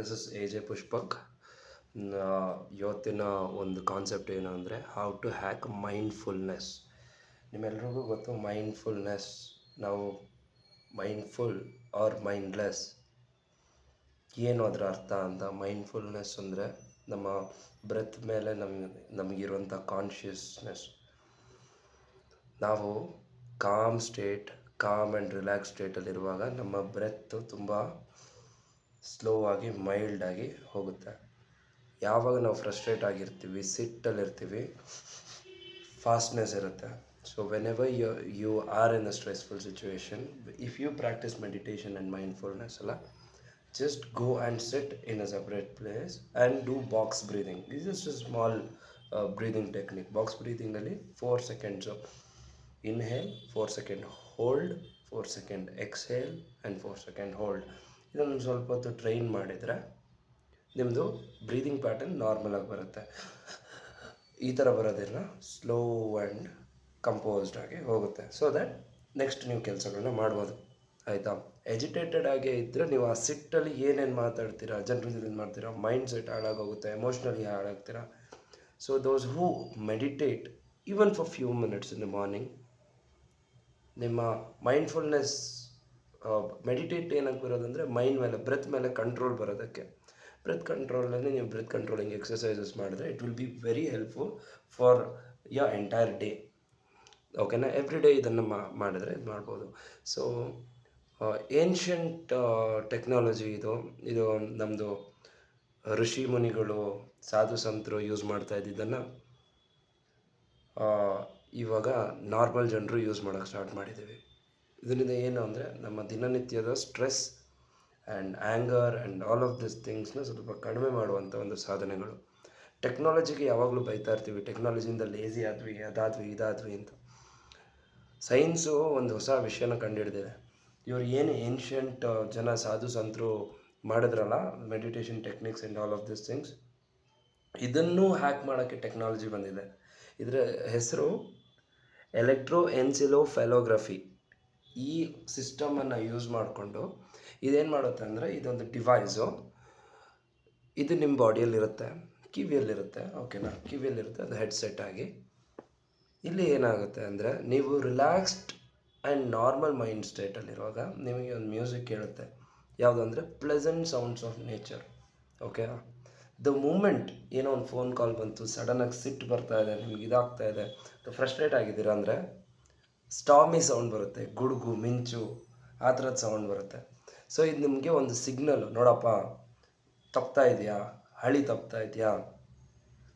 This is A J Pushpak. ಇವತ್ತಿನ ಒಂದು concept ಏನು ಅಂದರೆ ಹೌ ಟು ಹ್ಯಾಕ್ ಮೈಂಡ್ಫುಲ್ನೆಸ್. ನಿಮ್ಮೆಲ್ರಿಗೂ ಗೊತ್ತು ಮೈಂಡ್ಫುಲ್ನೆಸ್. ನಾವು ಮೈಂಡ್ಫುಲ್ ಆರ್ ಮೈಂಡ್ಲೆಸ್ ಏನು ಅದರ ಅರ್ಥ ಅಂತ. ಮೈಂಡ್ಫುಲ್ನೆಸ್ ಅಂದರೆ ನಮ್ಮ ಬ್ರೆತ್ ಮೇಲೆ ನಮಗಿರುವಂಥ ಕಾನ್ಷಿಯಸ್ನೆಸ್. ನಾವು ಕಾಮ್ ಆ್ಯಂಡ್ ರಿಲ್ಯಾಕ್ಸ್ ಸ್ಟೇಟಲ್ಲಿರುವಾಗ ನಮ್ಮ ಬ್ರೆತ್ತು ತುಂಬ ಸ್ಲೋ ಆಗಿ ಮೈಲ್ಡಾಗಿ ಹೋಗುತ್ತೆ. ಯಾವಾಗ ನಾವು ಫ್ರಸ್ಟ್ರೇಟ್ ಆಗಿರ್ತೀವಿ, ಸಿಟ್ಟಲ್ಲಿರ್ತೀವಿ, ಫಾಸ್ಟ್ನೆಸ್ ಇರುತ್ತೆ. So whenever you are in a stressful situation, if you practice meditation and mindfulness ಅಲ್ಲ, just go and sit in a separate place and do box breathing. This is a small breathing technique. Box breathing ಅಲ್ಲಿ 4 seconds inhale, 4 second hold, 4 second exhale and 4 second hold. ಇದನ್ನು ಸ್ವಲ್ಪ ಹೊತ್ತು train ಮಾಡಿದರೆ ನಿಮ್ಮದು breathing pattern normal ಆಗಿ ಬರುತ್ತೆ. ಈ ಥರ ಬರೋದಿಲ್ಲ, ಸ್ಲೋ ಆ್ಯಂಡ್ ಕಂಪೋಸ್ಡ್ ಆಗಿ ಹೋಗುತ್ತೆ. ಸೊ ದ್ಯಾಟ್ ನೆಕ್ಸ್ಟ್ ನೀವು ಕೆಲಸಗಳನ್ನ ಮಾಡ್ಬೋದು. ಆಯಿತಾ? ಎಜಿಟೇಟೆಡ್ ಆಗೇ ಇದ್ದರೆ ನೀವು ಆ ಸಿಟ್ಟಲ್ಲಿ ಏನೇನು ಮಾತಾಡ್ತೀರಾ, ಜನರ ಜೊತೆ ಮಾಡ್ತೀರಾ, ಮೈಂಡ್ ಸೆಟ್ ಹಾಳಾಗೋಗುತ್ತೆ, ಎಮೋಷ್ನಲಿ ಹಾಳಾಗ್ತೀರಾ. So those who meditate even for few minutes in the morning, ನಿಮ್ಮ ಮೈಂಡ್ಫುಲ್ನೆಸ್ ಮೆಡಿಟೇಟ್ ಏನಕ್ಕೆ ಬರೋದಂದರೆ ಮೈಂಡ್ ಮೇಲೆ, ಬ್ರೆತ್ ಮೇಲೆ ಕಂಟ್ರೋಲ್ ಬರೋದಕ್ಕೆ. ಬ್ರೆತ್ ಕಂಟ್ರೋಲಲ್ಲಿ ನೀವು ಬ್ರೆತ್ ಕಂಟ್ರೋಲಿಂಗ್ ಎಕ್ಸಸೈಸಸ್ ಮಾಡಿದ್ರೆ it will be very helpful for your entire day. ಓಕೆನಾ? ಎವ್ರಿ ಡೇ ಇದನ್ನು ಮಾಡಿದ್ರೆ ಇದು ಮಾಡ್ಬೋದು. ಸೊ ಏನ್ಷಂಟ್ ಟೆಕ್ನಾಲಜಿ ಇದು ನಮ್ಮದು ಋಷಿ ಮುನಿಗಳು, ಸಾಧು ಸಂತರು ಯೂಸ್ ಮಾಡ್ತಾ ಇದ್ದಿದ್ದನ್ನು ಇವಾಗ ನಾರ್ಮಲ್ ಜನರು ಯೂಸ್ ಮಾಡೋಕ್ಕೆ ಸ್ಟಾರ್ಟ್ ಮಾಡಿದ್ದೀವಿ. ಇದರಿಂದ ಏನು ಅಂದರೆ ನಮ್ಮ ದಿನನಿತ್ಯದ stress and anger and all of this ಥಿಂಗ್ಸ್ನ ಸ್ವಲ್ಪ ಕಡಿಮೆ ಮಾಡುವಂಥ ಒಂದು ಸಾಧನೆಗಳು. ಟೆಕ್ನಾಲಜಿಗೆ ಯಾವಾಗಲೂ ಬೈತಾ ಇರ್ತೀವಿ, ಟೆಕ್ನಾಲಜಿಯಿಂದ ಲೇಸಿ ಆದ್ವಿ, ಇದಾದ್ವಿ ಅಂತ. ಸೈನ್ಸು ಒಂದು ಹೊಸ ವಿಷಯನ ಕಂಡುಹಿಡಿದಿದೆ. ಇವರು ಏನು ಏನ್ಷಿಯಂಟ್ ಜನ ಸಾಧು ಸಂತರು ಮಾಡಿದ್ರಲ್ಲ, meditation techniques and all of this things, ಇದನ್ನೂ ಹ್ಯಾಕ್ ಮಾಡೋಕ್ಕೆ ಟೆಕ್ನಾಲಜಿ ಬಂದಿದೆ. ಇದರ ಹೆಸರು ಎಲೆಕ್ಟ್ರೋಎನ್ಸೆಫಲೋಗ್ರಫಿ. ಈ ಸಿಸ್ಟಮನ್ನು ಯೂಸ್ ಮಾಡಿಕೊಂಡು ಇದೇನು ಮಾಡುತ್ತೆ ಅಂದರೆ, ಇದೊಂದು ಡಿವೈಸು, ಇದು ನಿಮ್ಮ ಬಾಡಿಯಲ್ಲಿರುತ್ತೆ, ಕಿವಿಯಲ್ಲಿರುತ್ತೆ. ಓಕೆನಾ? ಕಿವಿಯಲ್ಲಿರುತ್ತೆ, ಅದು ಹೆಡ್ಸೆಟ್ ಆಗಿ. ಇಲ್ಲಿ ಏನಾಗುತ್ತೆ ಅಂದರೆ, ನೀವು ರಿಲ್ಯಾಕ್ಸ್ಡ್ ಆ್ಯಂಡ್ ನಾರ್ಮಲ್ ಮೈಂಡ್ ಸ್ಟೇಟಲ್ಲಿರುವಾಗ ನಿಮಗೆ ಒಂದು ಮ್ಯೂಸಿಕ್ ಕೇಳುತ್ತೆ. ಯಾವುದು ಅಂದರೆ pleasant sounds of nature. Okay? The moment ಏನೋ ಒಂದು ಫೋನ್ ಕಾಲ್ ಬಂತು, ಸಡನ್ನಾಗಿ ಸಿಟ್ಟು ಬರ್ತಾ ಇದೆ, ನಿಮ್ಗೆ ಇದಾಗ್ತಾ ಇದೆ, ಫ್ರಸ್ಟ್ರೇಟ್ ಆಗಿದ್ದೀರಾ ಅಂದರೆ ಸ್ಟಾಮಿ ಸೌಂಡ್ ಬರುತ್ತೆ, ಗುಡುಗು ಮಿಂಚು, ಆ ಥರದ ಸೌಂಡ್ ಬರುತ್ತೆ. ಸೊ ಇದು ನಿಮಗೆ ಒಂದು ಸಿಗ್ನಲ್, ನೋಡಪ್ಪ ತಪ್ತಾ ಇದೆಯಾ, ಹಳಿ ತಪ್ತಾ ಇದೆಯಾ,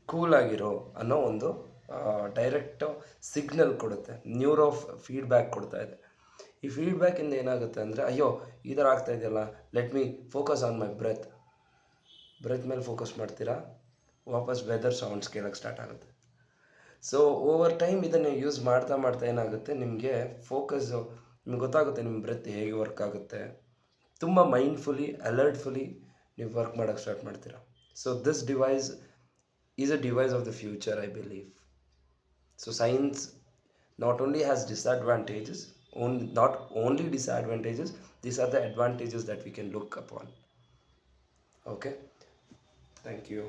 ಕೂಲಾಗಿರೋ ಅನ್ನೋ ಒಂದು ಡೈರೆಕ್ಟ್ ಸಿಗ್ನಲ್ ಕೊಡುತ್ತೆ. ನ್ಯೂರೋ ಫೀಡ್ಬ್ಯಾಕ್ ಕೊಡ್ತಾ ಇದೆ. ಈ ಫೀಡ್ಬ್ಯಾಕಿಂದ ಏನಾಗುತ್ತೆ ಅಂದರೆ, ಅಯ್ಯೋ ಈ ಥರ ಆಗ್ತಾ ಇದೆಯಲ್ಲ, let me focus on my breath ಮೇಲೆ ಫೋಕಸ್ ಮಾಡ್ತೀರಾ, ವಾಪಸ್ ವೆದರ್ ಸೌಂಡ್ಸ್ ಕೇಳೋಕ್ಕೆ ಸ್ಟಾರ್ಟ್ ಆಗುತ್ತೆ. ಸೊ ಓವರ್ ಟೈಮ್ ಇದನ್ನು ಯೂಸ್ ಮಾಡ್ತಾ ಏನಾಗುತ್ತೆ, ನಿಮಗೆ ಫೋಕಸ್ಸು ನಿಮ್ಗೆ ಗೊತ್ತಾಗುತ್ತೆ, ನಿಮ್ಮ ಬ್ರೆತ್ ಹೇಗೆ ವರ್ಕ್ ಆಗುತ್ತೆ. ತುಂಬ ಮೈಂಡ್ಫುಲಿ, ಅಲರ್ಟ್ಫುಲಿ ನೀವು ವರ್ಕ್ ಮಾಡೋಕ್ಕೆ ಸ್ಟಾರ್ಟ್ ಮಾಡ್ತೀರಾ. So this device is a device of the future, I believe. So science not only has disadvantages, not only disadvantages, these are the advantages that we can look upon. Okay, thank you.